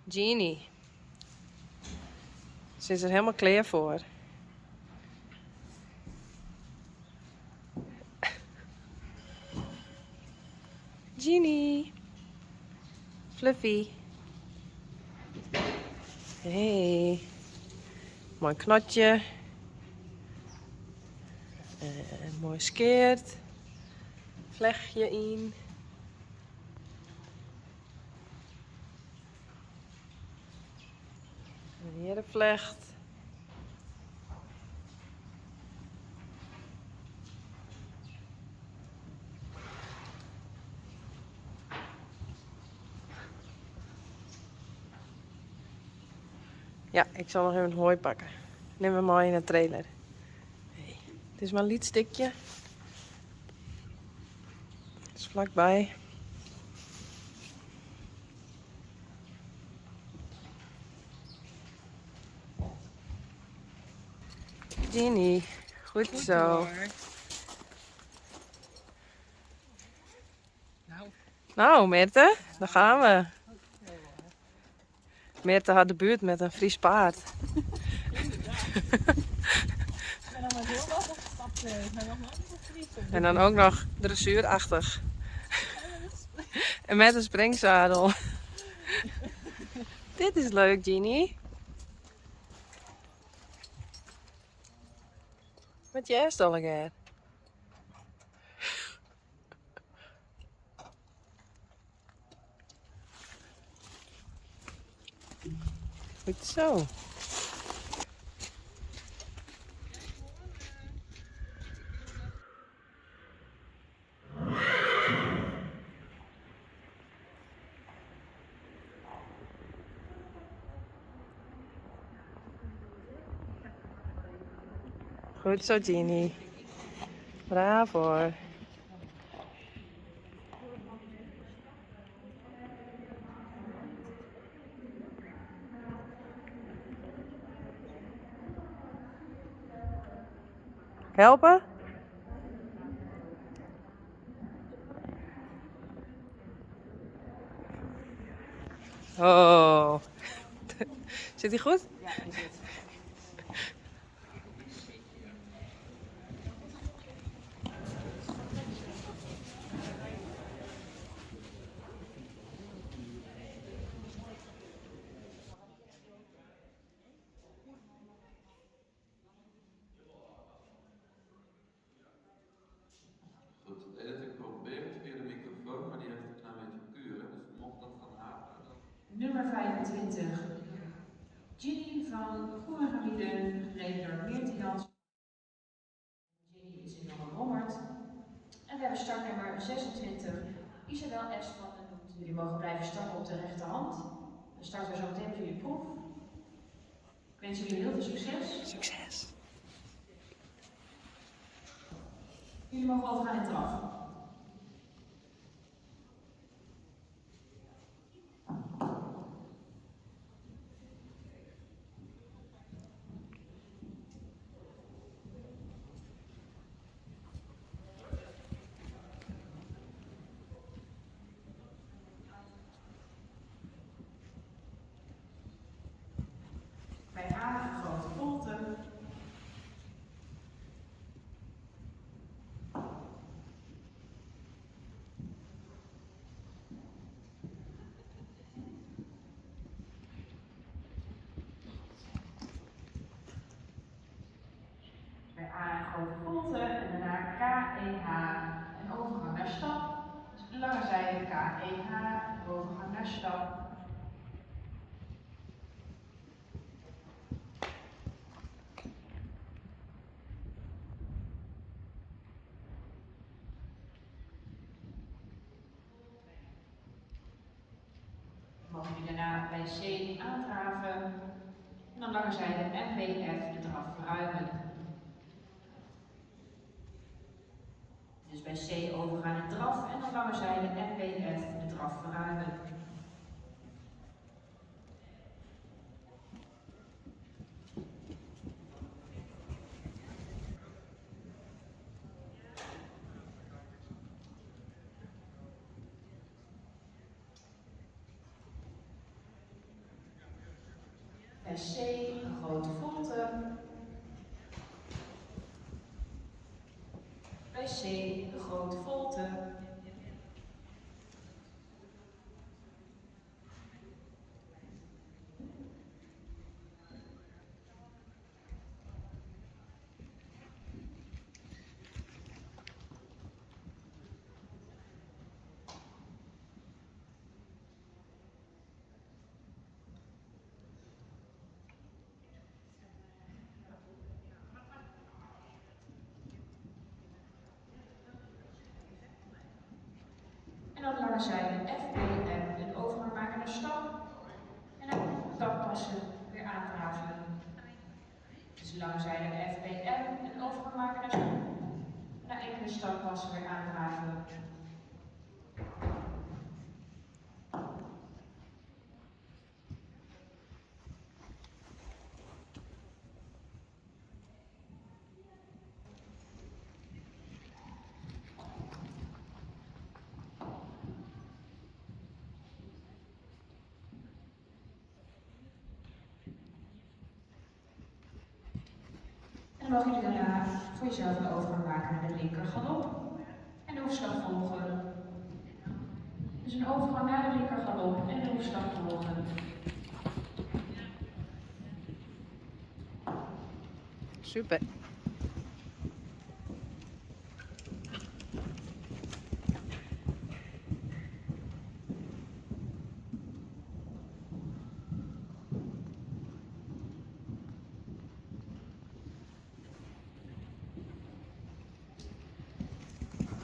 Genie. Ze is er helemaal klaar voor. Genie. Fluffy. Hey. Mooi knotje. Mooi skeert. Vlechtje in. En hier de vlecht. Ja, ik zal nog even hooi pakken. Neem hem maar in de trailer. Hey. Het is maar een lietstikje. Het is vlakbij. Genie, goed zo. Hoor. Nou, Merte, daar gaan we. Merte had de buurt met een Fries paard. Ik ben nog maar heel wat opgestapt. Ik ben nog nooit op Friesen. En dan ook nog dressuurachtig. En met een springzadel. Dit is leuk, Genie. Wat jij is al een Goed zo. Goed zo, Genie. Bravo hoor. Helpen? Oh. Zit hij goed? Ja, die zit. Goed, het enige dat ik probeer is via de microfoon, maar die heeft een klein beetje kuren. Dus mocht dat gaan haperen, dan... Nummer 25. Ginny van Goerengebieden, gereden door Meerte Jans. Ginny is in Jonge Rommert. En we hebben startnummer 26, Isabel S. van den Hoed. Jullie mogen blijven starten op de rechterhand. Dan starten we zo meteen met jullie proef. Ik wens jullie heel veel succes. Succes. Jullie mogen overgaan in draf. Bij A, grote volte. Bij A, grote volte en daarna K-E-H en overgang naar stap. Dus lange zijde K-E-H, overgang naar stap. Mogen jullie daarna bij C aandraven en dan lange zijde MBF de draf verruimen. Dus bij C overgaan in draf en dan lange zijde MBF de draf verruimen. C een grote volte. Bij C een grote volte. En dan lange zijde F, B, M een overgang maken naar stap. En dan stappassen weer aandraven. Dus lange zijde F, B, M een overgang maken naar stap. En na enkele stappassen weer aandraven. En dan mag je daarna voor jezelf een overgang maken naar de linker galop. En de hoefslag volgen. Dus een overgang naar de linker galop en de hoefslag volgen. Super.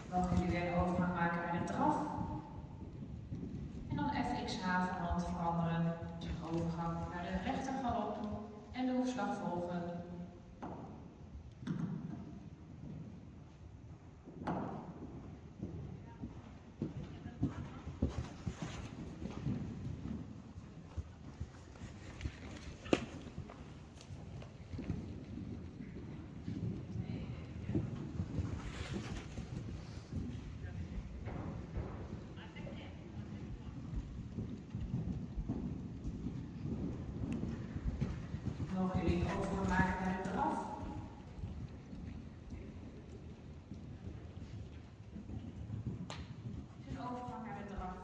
Dan mogen jullie weer een overgang maken naar de draf. En dan FX havenhand veranderen. Dus een overgang naar de rechter galop en de hoefslag volgen. Mogen jullie een overgang maken naar de draf. Een overgang naar de draf.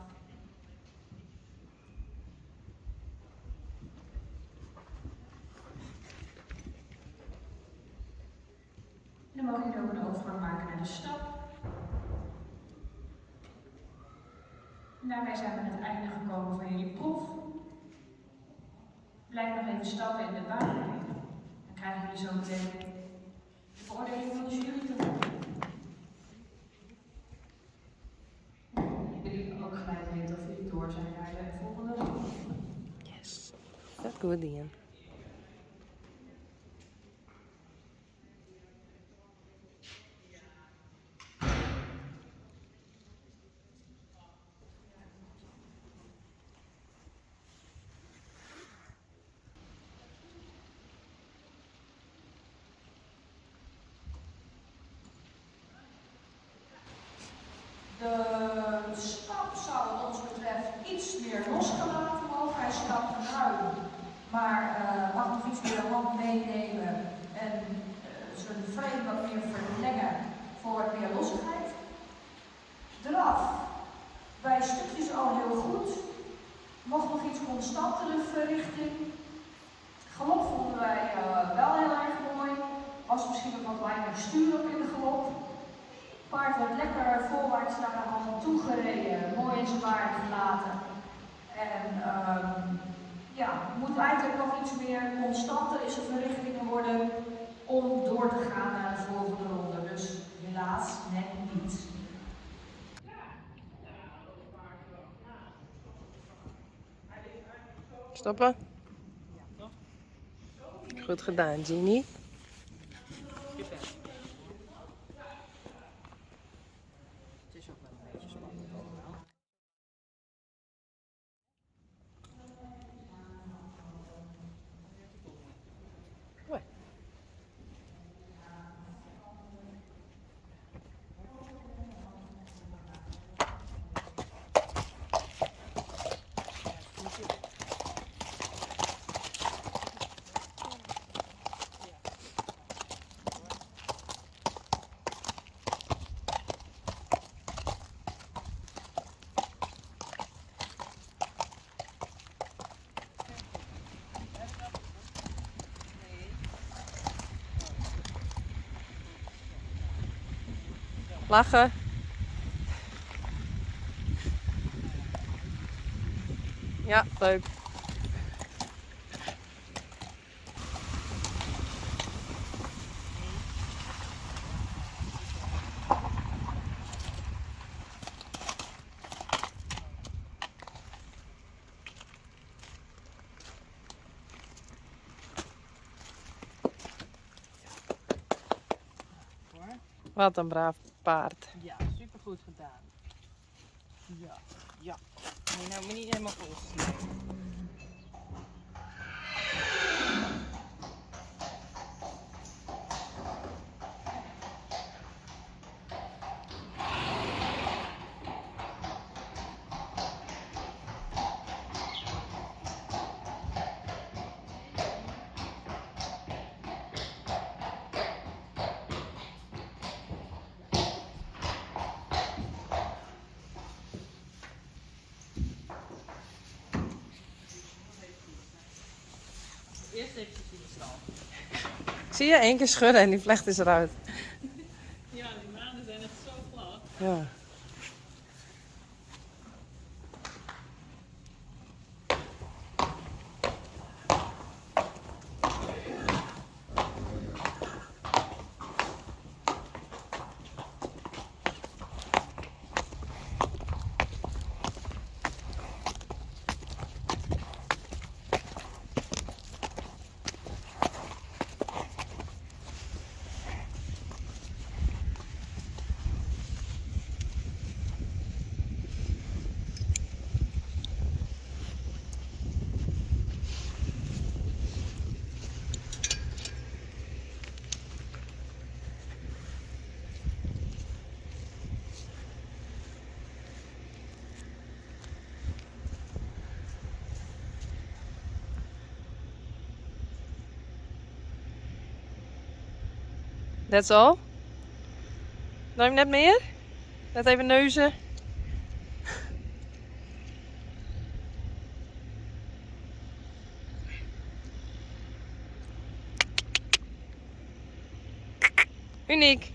En dan mogen jullie ook een overgang maken naar de stap. En daarmee zijn we aan het einde gekomen van jullie proef. Blijf nog even stappen in de baan. Dan krijgen jullie zo meteen de beoordeling van de jury te horen. Jullie ook gelijk weten of jullie door zijn naar de volgende ronde. Yes. That's good, Ian. De stap zou wat ons betreft iets meer losgelaten mogen. Hij stapt ruim, maar mag nog iets meer de hand meenemen en zijn frame wat meer verlengen voor wat meer lossigheid. Draf, bij stukjes al heel goed. Mocht nog iets constantere verrichting. Galop vonden wij wel heel erg mooi. Was misschien nog wat weinig stuur ook in de galop. Paard werd lekker voorwaarts naar de hand toe gereden, mooi in zijn waarde gelaten. En ja, moet eigenlijk nog iets meer constanter in zijn verrichtingen worden om door te gaan naar de volgende ronde. Dus helaas net niet. Stoppen. Goed gedaan, Ginny. Super. Het is ook wel een beetje spannend allemaal. Mooi. Lachen. Ja, leuk. Hoor. Wat een braaf paard. Ja, supergoed gedaan. Ja, ja. Moet je nou maar niet helemaal volsnijden. Eerst eventjes in de stal. Zie je, 1 keer schudden en die vlecht is eruit. Ja, die maanden zijn echt zo glad. Ja. That's all? Neem net meer? Net even neuzen. Uniek.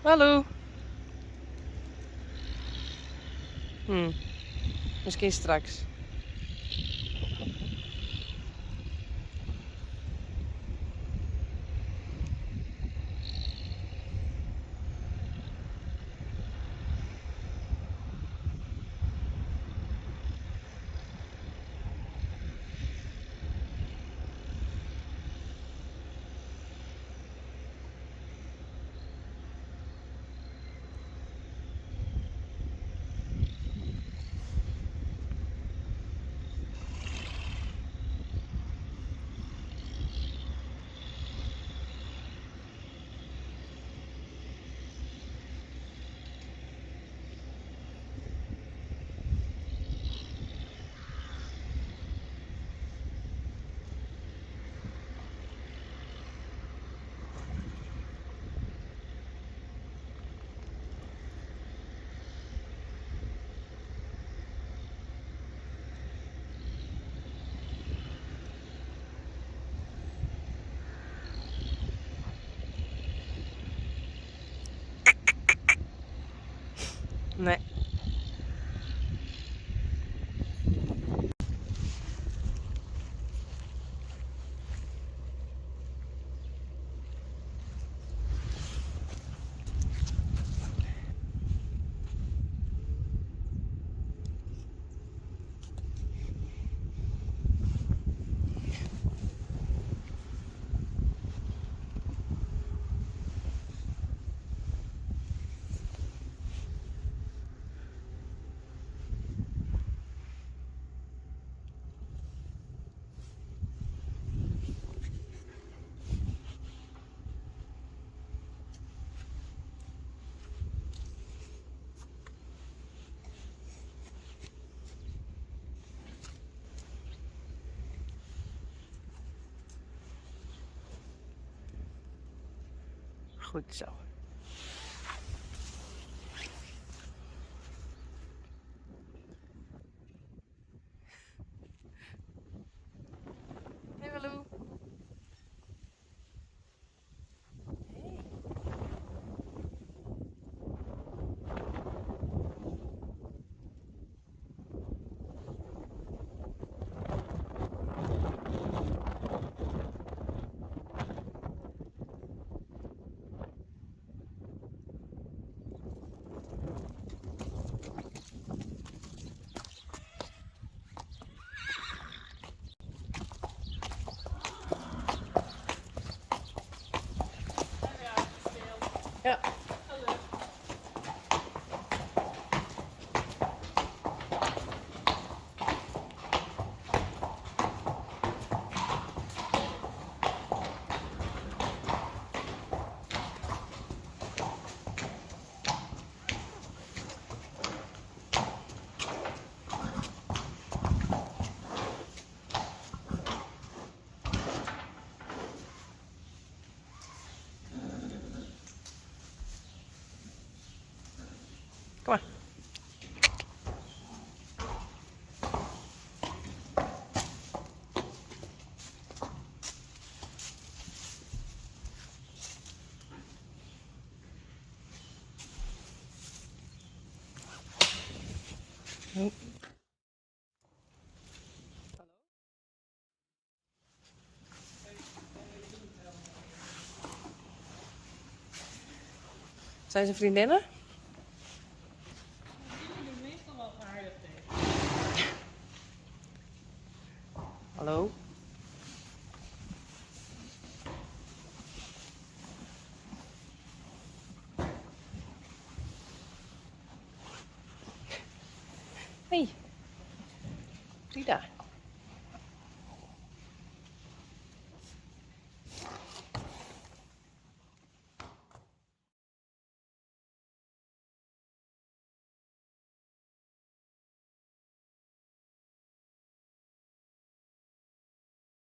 Hallo. Misschien straks. Nee. Goed zo. Hey Malou. Ja. Kom maar. Oh. Zijn ze vriendinnen? Jullie doen meestal wel aardig tegen. Hallo? Hey. Frida.